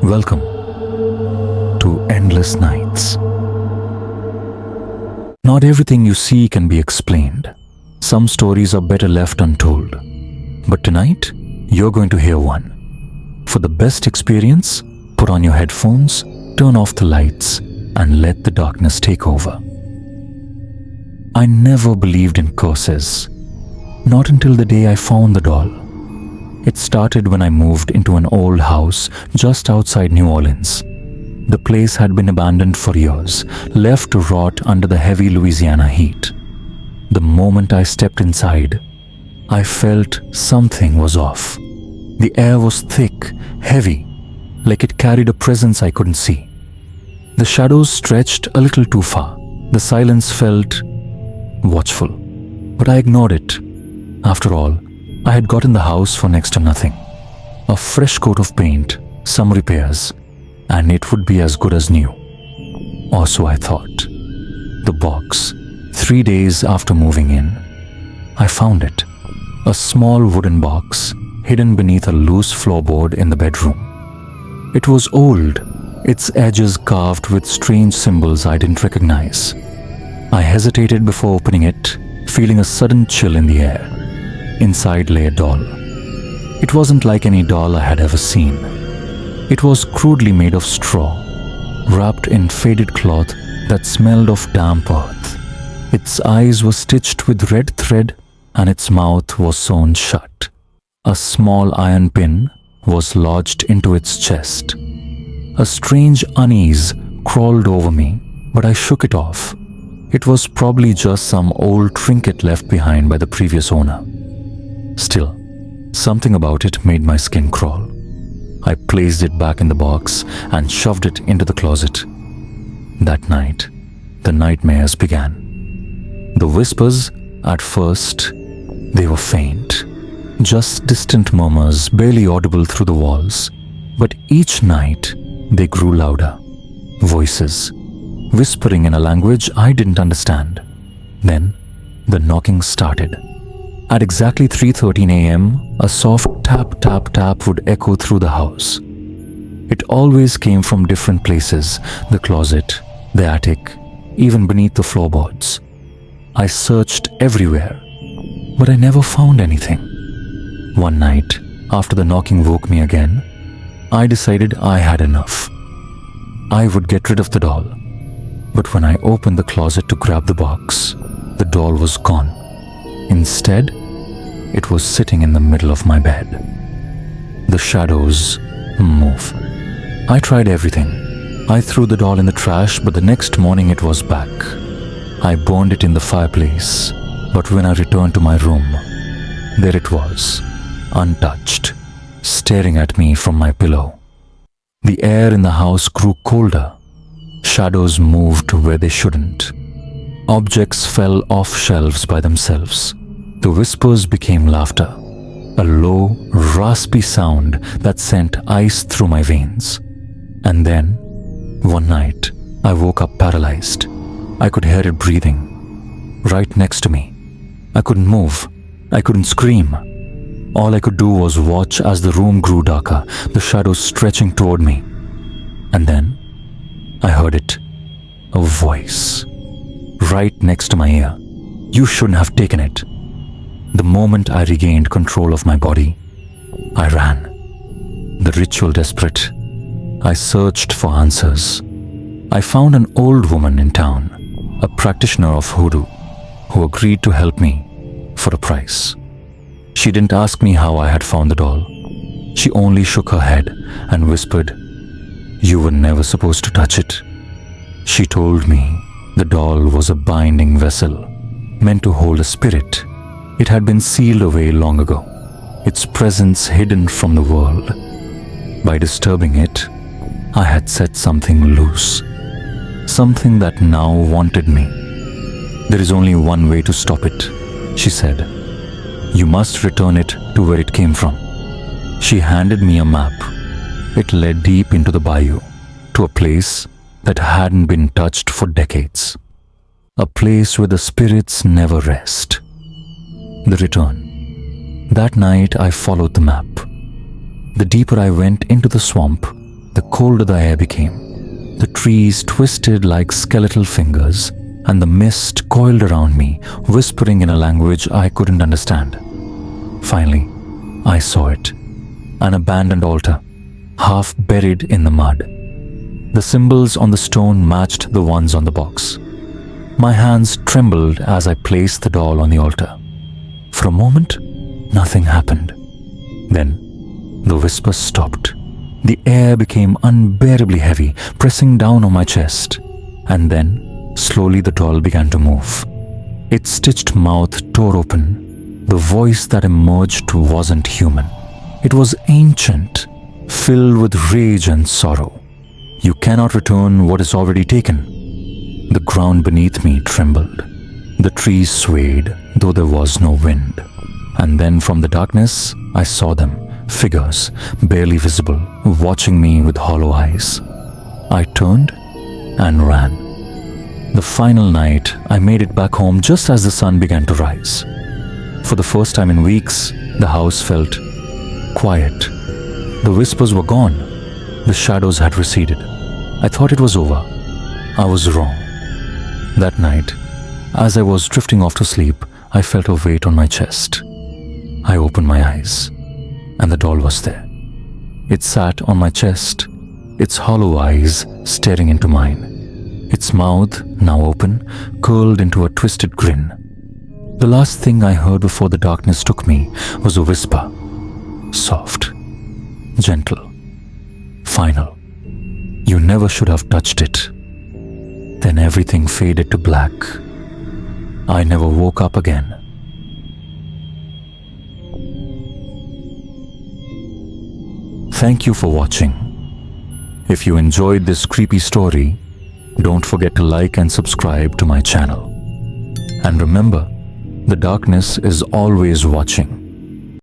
Welcome to Endless Nights. Not everything you see can be explained. Some stories are better left untold. But tonight, you're going to hear one. For the best experience, put on your headphones, turn off the lights, and let the darkness take over. I never believed in curses. Not until the day I found the doll. It started when I moved into an old house just outside New Orleans. The place had been abandoned for years, left to rot under the heavy Louisiana heat. The moment I stepped inside, I felt something was off. The air was thick, heavy, like it carried a presence I couldn't see. The shadows stretched a little too far. The silence felt watchful, but I ignored it. After all, I had gotten the house for next to nothing. A fresh coat of paint, some repairs, and it would be as good as new. Or so I thought. The box, 3 days after moving in, I found it. A small wooden box hidden beneath a loose floorboard in the bedroom. It was old, its edges carved with strange symbols I didn't recognize. I hesitated before opening it, feeling a sudden chill in the air. Inside lay a doll. It wasn't like any doll I had ever seen. It was crudely made of straw, wrapped in faded cloth that smelled of damp earth. Its eyes were stitched with red thread and its mouth was sewn shut. A small iron pin was lodged into its chest. A strange unease crawled over me, but I shook it off. It was probably just some old trinket left behind by the previous owner. Still, something about it made my skin crawl. I placed it back in the box and shoved it into the closet. That night, the nightmares began. The whispers, at first, they were faint, just distant murmurs barely audible through the walls. But each night, they grew louder. Voices, whispering in a language I didn't understand. Then, the knocking started. At exactly 3:13 a.m., a soft tap, tap, tap would echo through the house. It always came from different places, the closet, the attic, even beneath the floorboards. I searched everywhere, but I never found anything. One night, after the knocking woke me again, I decided I had enough. I would get rid of the doll. But when I opened the closet to grab the box, the doll was gone. Instead, it was sitting in the middle of my bed. The shadows move. I tried everything. I threw the doll in the trash, but the next morning it was back. I burned it in the fireplace, but when I returned to my room, there it was, untouched, staring at me from my pillow. The air in the house grew colder. Shadows moved where they shouldn't. Objects fell off shelves by themselves. The whispers became laughter, a low, raspy sound that sent ice through my veins. And then, one night, I woke up paralyzed. I could hear it breathing, right next to me. I couldn't move. I couldn't scream. All I could do was watch as the room grew darker, the shadows stretching toward me. And then, I heard it. A voice. Right next to my ear. You shouldn't have taken it. The moment I regained control of my body, I ran. The ritual desperate, I searched for answers. I found an old woman in town, a practitioner of Vodo, who agreed to help me for a price. She didn't ask me how I had found the doll. She only shook her head and whispered, "You were never supposed to touch it." She told me the doll was a binding vessel, meant to hold a spirit. It had been sealed away long ago, its presence hidden from the world. By disturbing it, I had set something loose, something that now wanted me. "There is only one way to stop it," she said. "You must return it to where it came from." She handed me a map. It led deep into the bayou, to a place that hadn't been touched for decades. A place where the spirits never rest. The return. That night I followed the map. The deeper I went into the swamp, the colder the air became. The trees twisted like skeletal fingers, and the mist coiled around me, whispering in a language I couldn't understand. Finally, I saw it. An abandoned altar, half buried in the mud. The symbols on the stone matched the ones on the box. My hands trembled as I placed the doll on the altar. For a moment, nothing happened. Then, the whispers stopped. The air became unbearably heavy, pressing down on my chest. And then, slowly the doll began to move. Its stitched mouth tore open. The voice that emerged wasn't human. It was ancient, filled with rage and sorrow. You cannot return what is already taken. The ground beneath me trembled. The trees swayed, though there was no wind. And then from the darkness, I saw them, figures, barely visible, watching me with hollow eyes. I turned and ran. The final night, I made it back home just as the sun began to rise. For the first time in weeks, the house felt quiet. The whispers were gone. The shadows had receded. I thought it was over. I was wrong. That night, as I was drifting off to sleep, I felt a weight on my chest. I opened my eyes, and the doll was there. It sat on my chest, its hollow eyes staring into mine. Its mouth, now open, curled into a twisted grin. The last thing I heard before the darkness took me was a whisper. Soft, gentle, final. You never should have touched it. Then everything faded to black. I never woke up again. Thank you for watching. If you enjoyed this creepy story, don't forget to like and subscribe to my channel. And remember, the darkness is always watching.